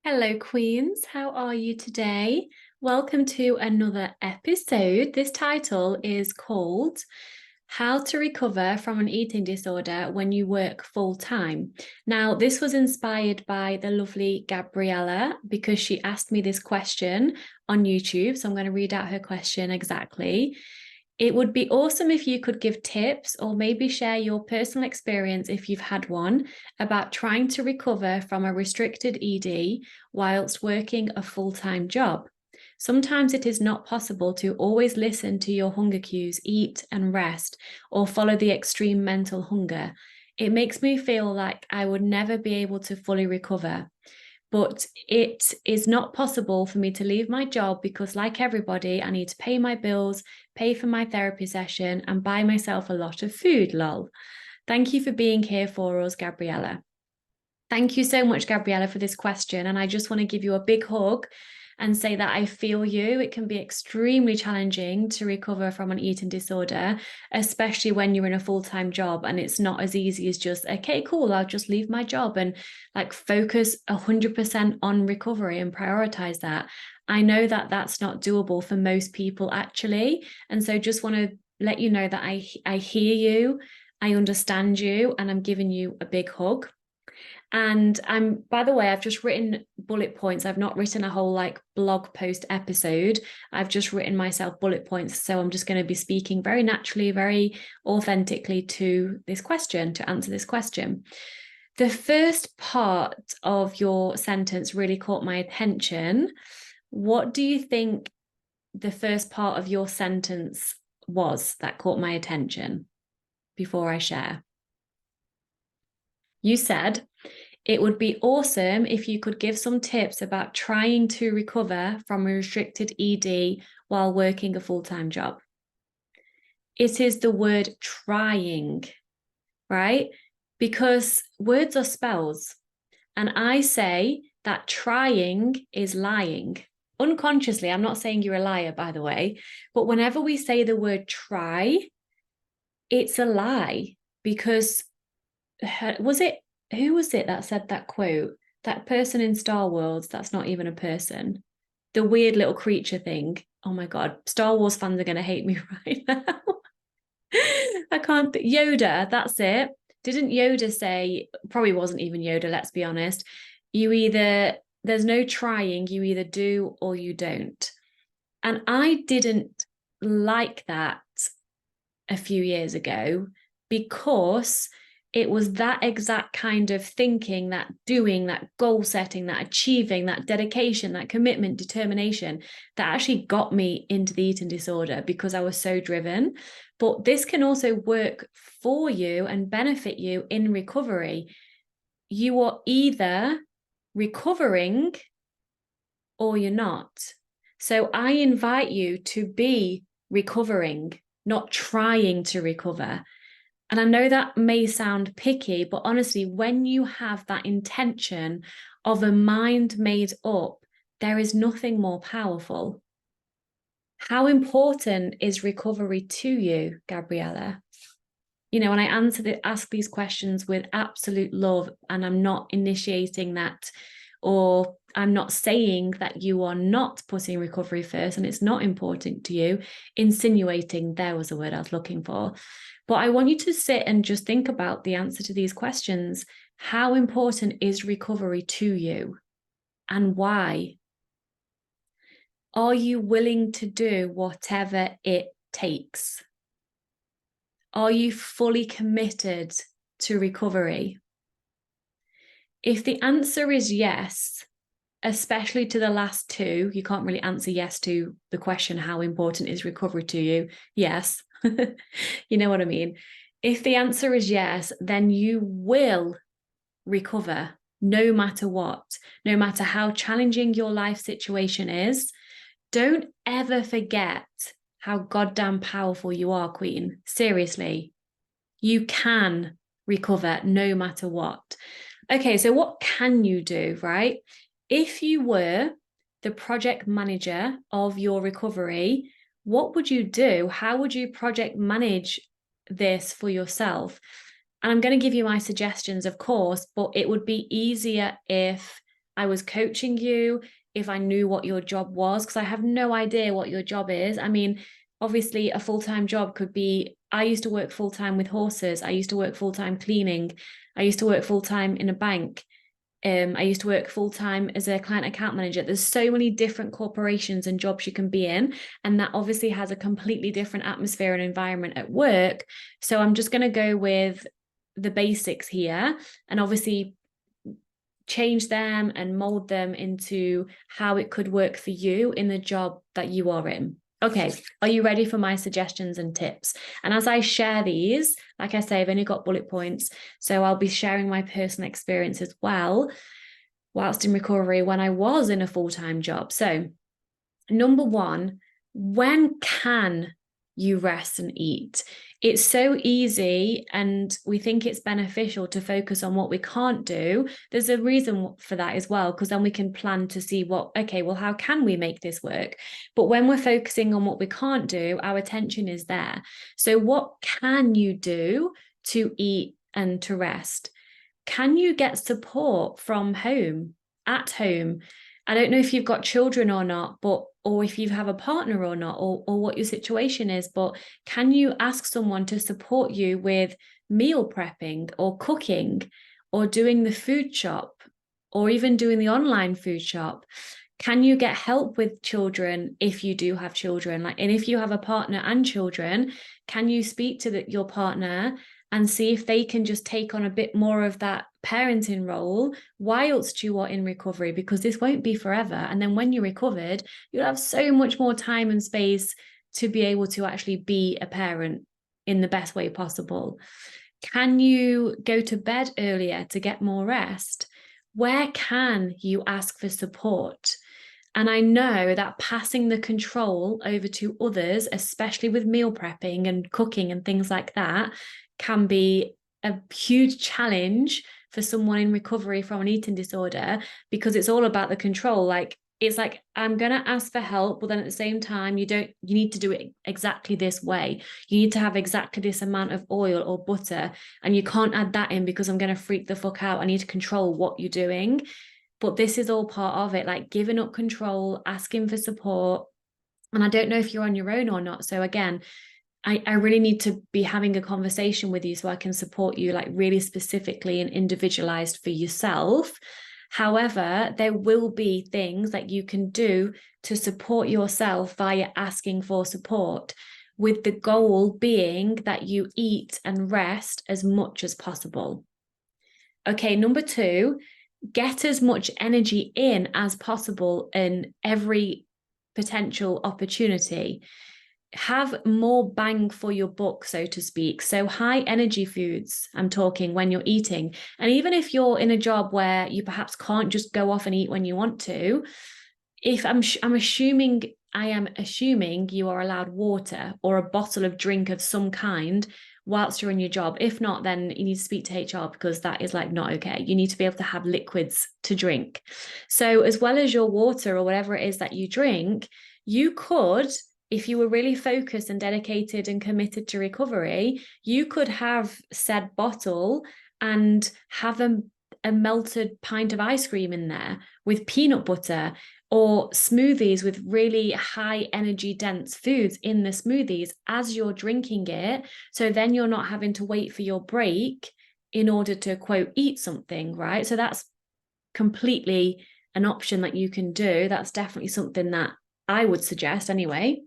Hello, Queens. How are you today? Welcome to another episode. This title is called How to Recover from an Eating Disorder When You Work Full Time. Now, this was inspired by the lovely Gabriela because she asked me this question on YouTube. So I'm going to read out her question exactly. It would be awesome if you could give tips or maybe share your personal experience, if you've had one, about trying to recover from a restricted ED whilst working a full-time job. Sometimes it is not possible to always listen to your hunger cues, eat and rest, or follow the extreme mental hunger. It makes me feel like I would never be able to fully recover. But it is not possible for me to leave my job because, like everybody, I need to pay my bills, pay for my therapy session, and buy myself a lot of food, lol. Thank you for being here for us, Gabriela. Thank you so much, Gabriela, for this question. And I just want to give you a big hug and say that I feel you. It can be extremely challenging to recover from an eating disorder, especially when you're in a full-time job and it's not as easy as just, okay, cool, I'll just leave my job and like focus 100% on recovery and prioritize that. I know that that's not doable for most people, actually. And so just want to let you know that I hear you, I understand you, and I'm giving you a big hug. And by the way, I've just written bullet points. I've not written a whole like blog post episode. I've just written myself bullet points. So I'm just going to be speaking very naturally, very authentically to this question, to answer this question. The first part of your sentence really caught my attention. What do you think the first part of your sentence was that caught my attention before I share? You said, it would be awesome if you could give some tips about trying to recover from a restricted ED while working a full-time job. It is the word trying, right? Because words are spells. And I say that trying is lying. Unconsciously, I'm not saying you're a liar, by the way, but whenever we say the word try, it's a lie because who was it that said that quote? That person in Star Wars, that's not even a person. The weird little creature thing. Oh my God, Star Wars fans are going to hate me right now. I can't. Yoda, that's it. Didn't Yoda say, probably wasn't even Yoda, let's be honest. There's no trying, you either do or you don't. And I didn't like that a few years ago because it was that exact kind of thinking, that doing, that goal setting, that achieving, that dedication, that commitment, determination that actually got me into the eating disorder because I was so driven. But this can also work for you and benefit you in recovery. You are either recovering or you're not. So I invite you to be recovering, not trying to recover. And I know that may sound picky, but honestly, when you have that intention of a mind made up, there is nothing more powerful. How important is recovery to you, Gabriela? You know, and I ask these questions with absolute love, and I'm not initiating that, or I'm not saying that you are not putting recovery first and it's not important to you. Insinuating, there was a word I was looking for. But I want you to sit and just think about the answer to these questions. How important is recovery to you and why? Are you willing to do whatever it takes? Are you fully committed to recovery? If the answer is yes, especially to the last two, you can't really answer yes to the question, how important is recovery to you? Yes. You know what I mean? If the answer is yes, then you will recover no matter what, no matter how challenging your life situation is. Don't ever forget how goddamn powerful you are, Queen. Seriously, you can recover no matter what. Okay, so what can you do, right? If you were the project manager of your recovery, what would you do? How would you project manage this for yourself? And I'm going to give you my suggestions, of course, but it would be easier if I was coaching you, if I knew what your job was, because I have no idea what your job is. I mean, obviously a full-time job could be, I used to work full-time with horses. I used to work full-time cleaning. I used to work full-time in a bank. I used to work full-time as a client account manager. There's so many different corporations and jobs you can be in, and that obviously has a completely different atmosphere and environment at work. So I'm just going to go with the basics here, and obviously change them and mold them into how it could work for you in the job that you are in. Okay, are you ready for my suggestions and tips? And as I share these, like I say, I've only got bullet points, so I'll be sharing my personal experience as well whilst in recovery when I was in a full-time job. So, number one, when can you rest and eat? It's so easy, and we think it's beneficial to focus on what we can't do. There's a reason for that as well, because then we can plan to see okay, well, how can we make this work? But when we're focusing on what we can't do, our attention is there. So what can you do to eat and to rest? Can you get support from home, at home? I don't know if you've got children or not, or if you have a partner or not, or what your situation is, but can you ask someone to support you with meal prepping or cooking or doing the food shop or even doing the online food shop? Can you get help with children if you do have children? And if you have a partner and children, can you speak to your partner and see if they can just take on a bit more of that parenting role whilst you are in recovery, because this won't be forever. And then when you're recovered, you'll have so much more time and space to be able to actually be a parent in the best way possible. Can you go to bed earlier to get more rest? Where can you ask for support? And I know that passing the control over to others, especially with meal prepping and cooking and things like that, can be a huge challenge for someone in recovery from an eating disorder, because it's all about the control. It's like, I'm going to ask for help, but then at the same time, you need to do it exactly this way. You need to have exactly this amount of oil or butter, and you can't add that in because I'm going to freak the fuck out. I need to control what you're doing. But this is all part of it, like giving up control, asking for support. And I don't know if you're on your own or not. So again, I really need to be having a conversation with you so I can support you like really specifically and individualized for yourself. However, there will be things that you can do to support yourself via asking for support, with the goal being that you eat and rest as much as possible. Okay, number two, get as much energy in as possible in every potential opportunity. Have more bang for your buck, so to speak. So high energy foods, I'm talking, when you're eating. And even if you're in a job where you perhaps can't just go off and eat when you want to, if I am assuming you are allowed water or a bottle of drink of some kind whilst you're in your job. If not, then you need to speak to HR, because that is like not okay. You need to be able to have liquids to drink. So as well as your water or whatever it is that you drink, you could, if you were really focused and dedicated and committed to recovery, you could have said bottle and have a melted pint of ice cream in there with peanut butter, or smoothies with really high energy dense foods in the smoothies as you're drinking it. So then you're not having to wait for your break in order to, quote, eat something, right? So that's completely an option that you can do. That's definitely something that I would suggest anyway.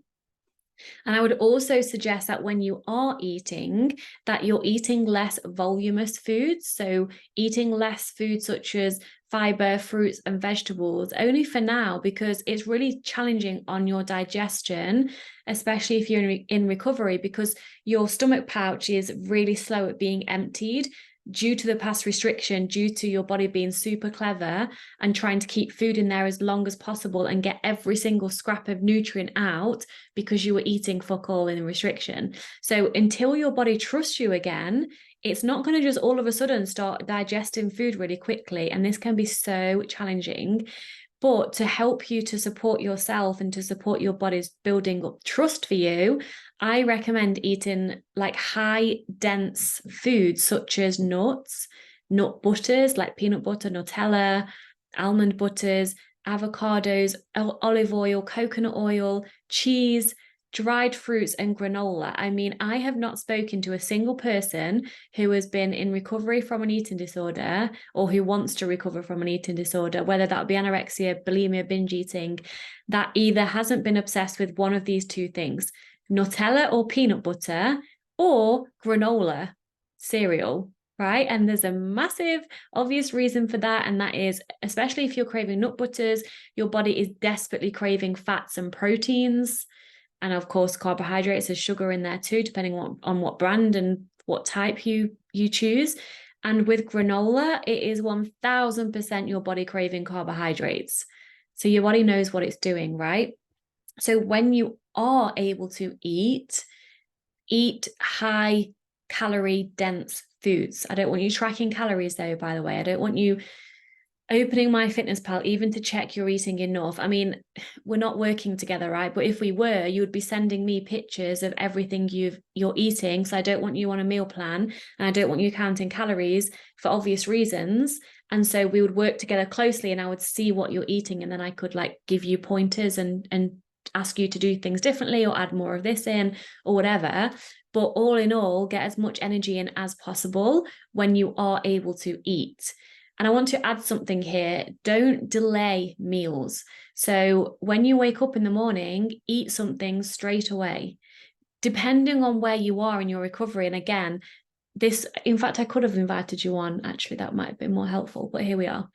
And I would also suggest that when you are eating, that you're eating less voluminous foods. So eating less food such as fiber, fruits, and vegetables, only for now, because it's really challenging on your digestion, especially if you're in recovery, because your stomach pouch is really slow at being emptied due to the past restriction, due to your body being super clever and trying to keep food in there as long as possible and get every single scrap of nutrient out, because you were eating fuck all in the restriction. So until your body trusts you again, it's not going to just all of a sudden start digesting food really quickly. And this can be so challenging. But to help you to support yourself and to support your body's building up trust for you, I recommend eating like high dense foods such as nuts, nut butters like peanut butter, Nutella, almond butters, avocados, olive oil, coconut oil, cheese, dried fruits, and granola. I mean, I have not spoken to a single person who has been in recovery from an eating disorder or who wants to recover from an eating disorder, whether that be anorexia, bulimia, binge eating, that either hasn't been obsessed with one of these two things, Nutella or peanut butter or granola cereal. Right. And there's a massive obvious reason for that. And that is, especially if you're craving nut butters, your body is desperately craving fats and proteins. And of course, carbohydrates, there's sugar in there too, depending on what brand and what type you choose. And with granola, it is 1000% your body craving carbohydrates. So your body knows what it's doing, right? So when you are able to eat high calorie dense foods. I don't want you tracking calories though, by the way. I don't want you opening MyFitnessPal even to check you're eating enough. I mean, we're not working together, right? But if we were, you would be sending me pictures of everything you're eating. So I don't want you on a meal plan, and I don't want you counting calories for obvious reasons. And so we would work together closely, and I would see what you're eating, and then I could like give you pointers and ask you to do things differently or add more of this in or whatever. But all in all, get as much energy in as possible when you are able to eat. And I want to add something here. Don't delay meals. So when you wake up in the morning, eat something straight away, depending on where you are in your recovery. And again, in fact, I could have invited you on. Actually, that might have been more helpful, but here we are.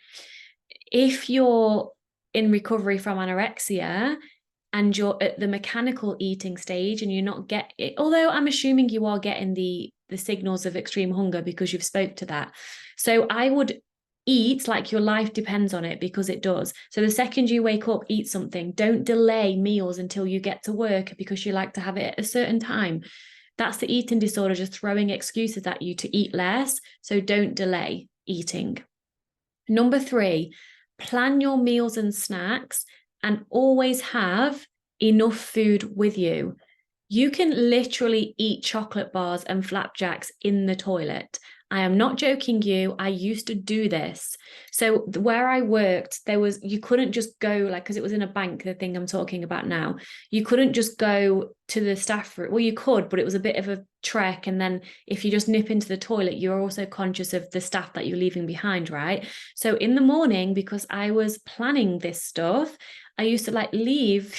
If you're in recovery from anorexia and you're at the mechanical eating stage and you're not getting, although I'm assuming you are getting the signals of extreme hunger because you've spoke to that. So I would eat like your life depends on it, because it does. So the second you wake up, eat something. Don't delay meals until you get to work because you like to have it at a certain time. That's the eating disorder just throwing excuses at you to eat less. So don't delay eating. Number 3, plan your meals and snacks and always have enough food with you. You can literally eat chocolate bars and flapjacks in the toilet. I am not joking you. I used to do this. So where I worked, you couldn't just go because it was in a bank, the thing I'm talking about now. You couldn't just go to the staff room. Well, you could, but it was a bit of a trek. And then if you just nip into the toilet, you're also conscious of the staff that you're leaving behind, right? So in the morning, because I was planning this stuff, I used to leave.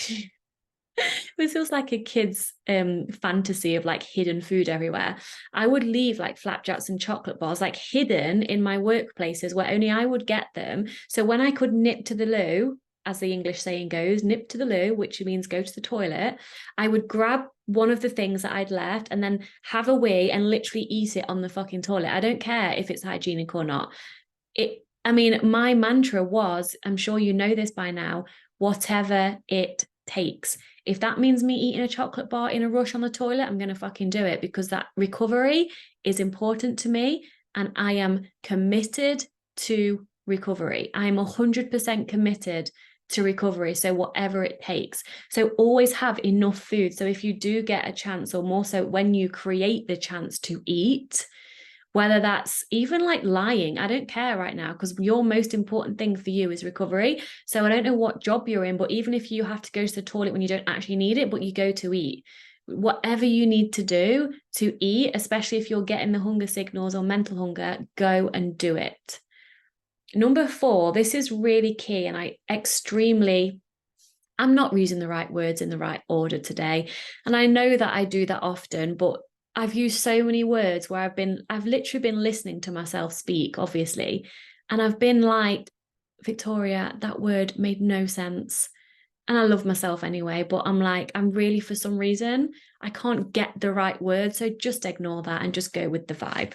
This was like a kid's fantasy of hidden food everywhere. I would leave flapjacks and chocolate bars hidden in my workplaces where only I would get them. So when I could nip to the loo, as the English saying goes, nip to the loo, which means go to the toilet, I would grab one of the things that I'd left and then have a wee and literally eat it on the fucking toilet. I don't care if it's hygienic or not. My mantra was, I'm sure you know this by now, whatever it takes. If that means me eating a chocolate bar in a rush on the toilet, I'm going to fucking do it, because that recovery is important to me and I am committed to recovery. I am 100% committed to recovery. So whatever it takes. So always have enough food. So if you do get a chance, or more so when you create the chance to eat, whether that's even lying, I don't care right now, because your most important thing for you is recovery. So I don't know what job you're in, but even if you have to go to the toilet when you don't actually need it, but you go to eat, whatever you need to do to eat, especially if you're getting the hunger signals or mental hunger, go and do it. Number 4, this is really key, and I'm not using the right words in the right order today. And I know that I do that often, but I've used so many words where I've literally been listening to myself speak, obviously. And I've been like, Victoria, that word made no sense. And I love myself anyway, but I'm really, for some reason, I can't get the right word. So just ignore that and just go with the vibe.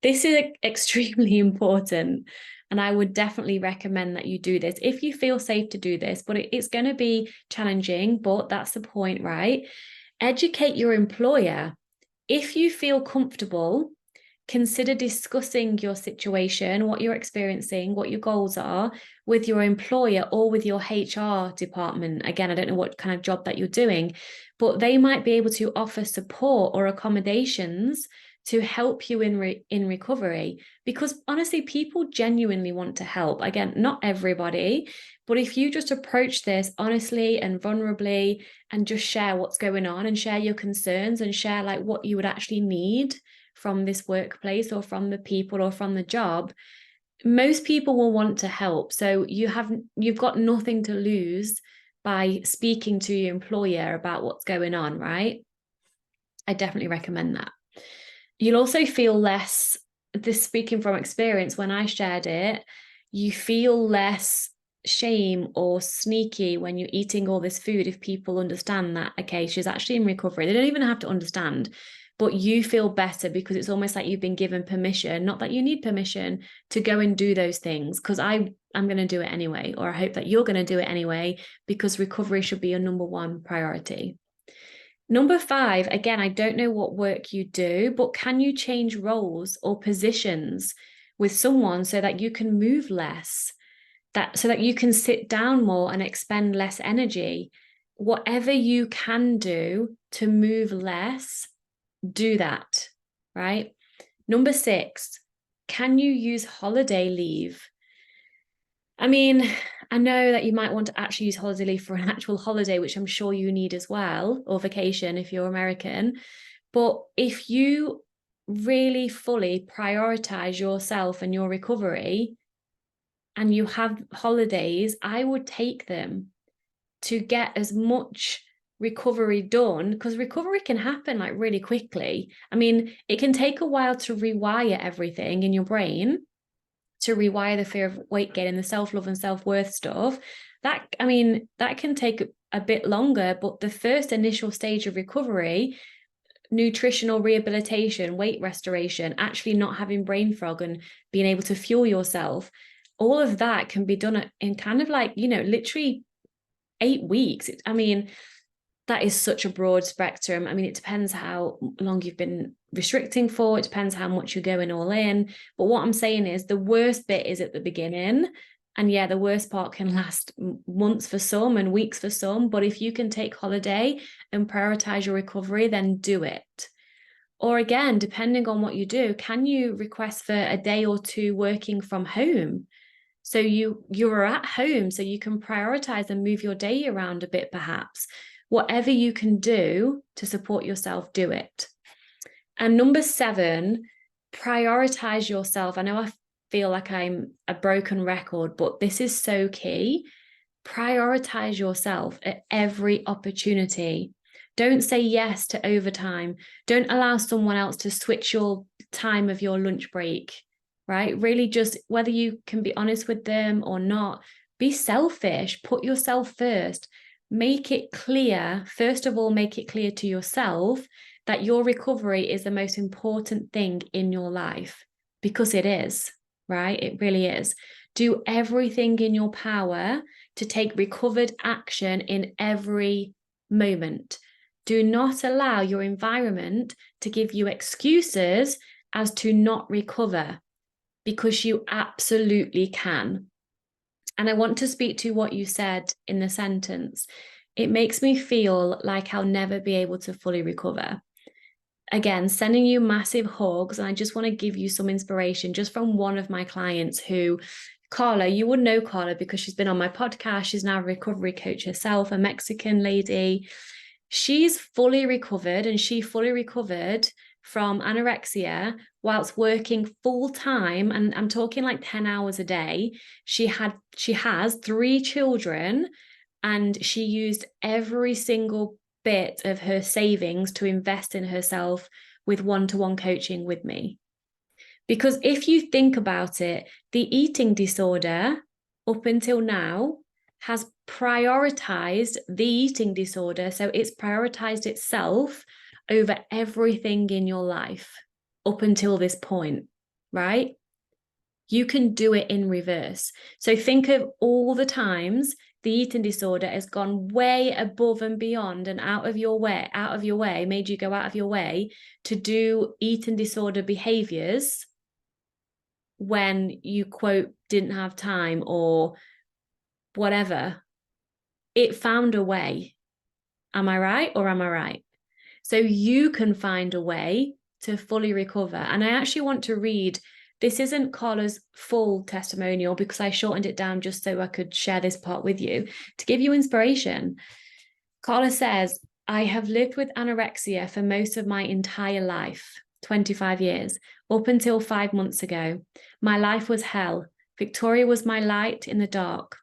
This is extremely important. And I would definitely recommend that you do this if you feel safe to do this, but it's going to be challenging, but that's the point, right? Educate your employer. If you feel comfortable, consider discussing your situation, what you're experiencing, what your goals are with your employer or with your HR department. Again, I don't know what kind of job that you're doing, but they might be able to offer support or accommodations to help you in recovery, because honestly, people genuinely want to help. Again, not everybody, but if you just approach this honestly and vulnerably and just share what's going on and share your concerns and share like what you would actually need from this workplace or from the people or from the job, most people will want to help. So you've got nothing to lose by speaking to your employer about what's going on, right? I definitely recommend that. You'll also feel less, this speaking from experience, when I shared it, you feel less shame or sneaky when you're eating all this food if people understand that, okay, she's actually in recovery. They don't even have to understand, but you feel better because it's almost like you've been given permission, not that you need permission, to go and do those things, because I'm going to do it anyway, or I hope that you're going to do it anyway, because recovery should be your number one priority. Number 5, again, I don't know what work you do, but can you change roles or positions with someone so that you can move less, so that you can sit down more and expend less energy? Whatever you can do to move less, do that, right? Number 6, can you use holiday leave? I mean, I know that you might want to actually use holiday leave for an actual holiday, which I'm sure you need as well, or vacation if you're American. But if you really fully prioritize yourself and your recovery and you have holidays, I would take them to get as much recovery done, because recovery can happen like really quickly. I mean, it can take a while to rewire everything in your brain, to rewire the fear of weight gain and the self-love and self-worth stuff. That can take a bit longer, but the first initial stage of recovery, nutritional rehabilitation, weight restoration, actually not having brain fog and being able to fuel yourself, all of that can be done in kind of like, literally 8 weeks. I mean, that is such a broad spectrum. I mean, it depends how long you've been restricting for. It depends how much you're going all in. But what I'm saying is the worst bit is at the beginning. And yeah, the worst part can last months for some and weeks for some. But if you can take holiday and prioritize your recovery, then do it. Or again, depending on what you do, can you request for a day or two working from home? So you're at home, so you can prioritize and move your day around a bit, perhaps. Whatever you can do to support yourself, do it. And number 7, prioritize yourself. I know I feel like I'm a broken record, but this is so key. Prioritize yourself at every opportunity. Don't say yes to overtime. Don't allow someone else to switch your time of your lunch break, right? Really, just whether you can be honest with them or not, be selfish, put yourself first. Make it clear, first of all, make it clear to yourself that your recovery is the most important thing in your life, because it is, right? It really is. Do everything in your power to take recovered action in every moment. Do not allow your environment to give you excuses as to not recover, because you absolutely can. And I want to speak to what you said in the sentence. It makes me feel like I'll never be able to fully recover. Again, sending you massive hugs. And I just want to give you some inspiration just from one of my clients who, Carla, you would know Carla because she's been on my podcast. She's now a recovery coach herself, a Mexican lady. She's fully recovered, and she fully recovered from anorexia whilst working full time. And I'm talking like 10 hours a day. She has 3 children, and she used every single bit of her savings to invest in herself with one-to-one coaching with me. Because if you think about it, the eating disorder up until now has prioritized the eating disorder. So it's prioritized itself over everything in your life up until this point, right? You can do it in reverse. So think of all the times the eating disorder has gone way above and beyond and out of your way, made you go out of your way to do eating disorder behaviors when you, quote, didn't have time or whatever. It found a way. Am I right or am I right? So you can find a way to fully recover. And I actually want to read, this isn't Carla's full testimonial because I shortened it down just so I could share this part with you to give you inspiration. Carla says, I have lived with anorexia for most of my entire life, 25 years, up until 5 months ago. My life was hell. Victoria was my light in the dark.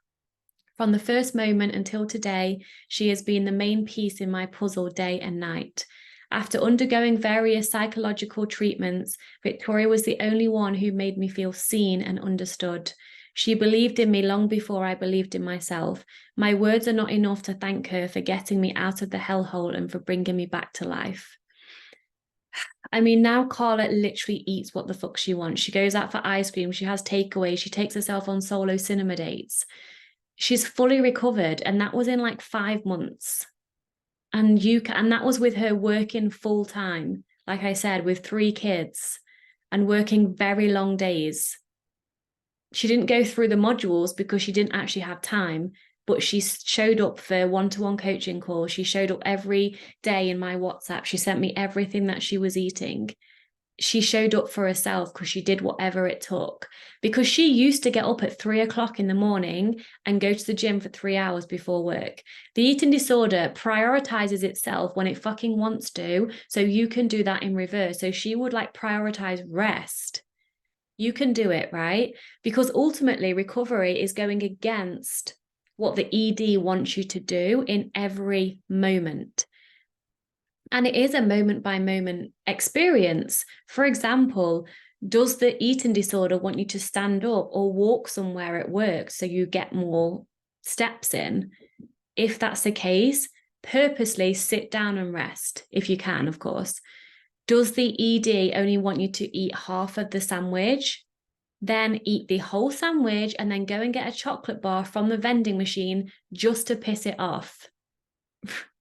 From the first moment until today, she has been the main piece in my puzzle day and night. After undergoing various psychological treatments, Victoria was the only one who made me feel seen and understood. She believed in me long before I believed in myself. My words are not enough to thank her for getting me out of the hellhole and for bringing me back to life. I mean, now Carla literally eats what the fuck she wants. She goes out for ice cream. She has takeaways. She takes herself on solo cinema dates. She's fully recovered. And that was in like 5 months. And that was with her working full time, like I said, with 3 kids and working very long days. She didn't go through the modules because she didn't actually have time, but she showed up for one-to-one coaching calls. She showed up every day in my WhatsApp. She sent me everything that she was eating. She showed up for herself because she did whatever it took. Because she used to get up at 3 o'clock in the morning and go to the gym for 3 hours before work. The eating disorder prioritizes itself when it fucking wants to. So you can do that in reverse. So she would like prioritize rest. You can do it, right? Because ultimately recovery is going against what the ED wants you to do in every moment. And it is a moment by moment experience. For example, does the eating disorder want you to stand up or walk somewhere at work so you get more steps in? If that's the case, purposely sit down and rest if you can, of course. Does the ED only want you to eat half of the sandwich? Then eat the whole sandwich and then go and get a chocolate bar from the vending machine just to piss it off.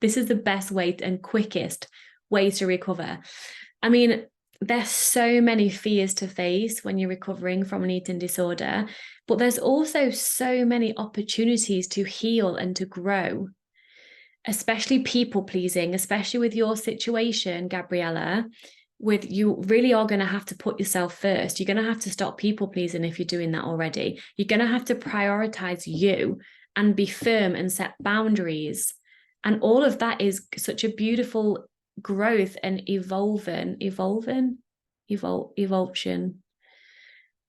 This is the best way and quickest way to recover. I mean, there's so many fears to face when you're recovering from an eating disorder, but there's also so many opportunities to heal and to grow, especially people pleasing, especially with your situation, Gabriela. With you really are going to have to put yourself first. You're going to have to stop people pleasing if you're doing that already. You're going to have to prioritize you and be firm and set boundaries. And all of that is such a beautiful growth and evolution.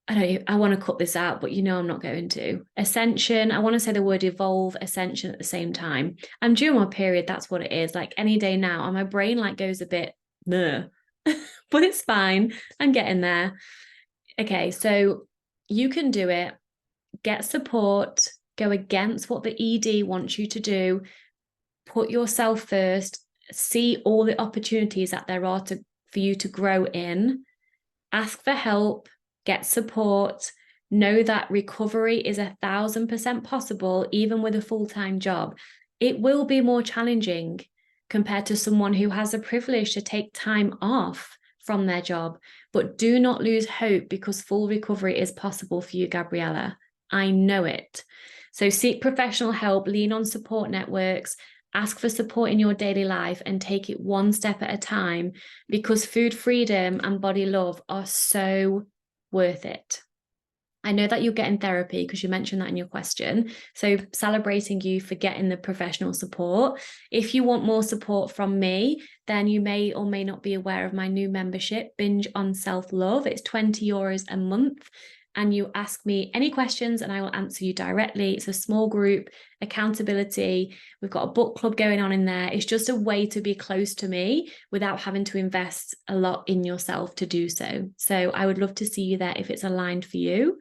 I want to cut this out, but I'm not going to. Ascension. I want to say the word evolve, ascension at the same time. I'm during my period. That's what it is. Like any day now, and my brain like goes a bit, nah. But it's fine. I'm getting there. Okay, so you can do it. Get support. Go against what the ED wants you to do. Put yourself first. See all the opportunities that there are for you to grow in. Ask for help. Get support. Know that recovery is 1,000% possible, even with a full-time job. It will be more challenging compared to someone who has the privilege to take time off from their job. But do not lose hope because full recovery is possible for you, Gabriela. I know it. So seek professional help, lean on support networks, ask for support in your daily life and take it one step at a time because food freedom and body love are so worth it. I know that you're getting therapy because you mentioned that in your question. So celebrating you for getting the professional support. If you want more support from me, then you may or may not be aware of my new membership, Binge on Self-Love. It's €20 a month. And you ask me any questions and I will answer you directly. It's a small group, accountability. We've got a book club going on in there. It's just a way to be close to me without having to invest a lot in yourself to do so. So I would love to see you there if it's aligned for you.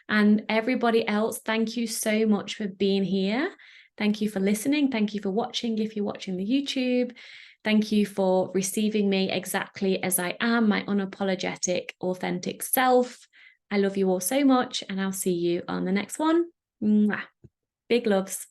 And everybody else, thank you so much for being here. Thank you for listening. Thank you for watching if you're watching the YouTube. Thank you for receiving me exactly as I am, my unapologetic, authentic self. I love you all so much and I'll see you on the next one. Mwah. Big loves.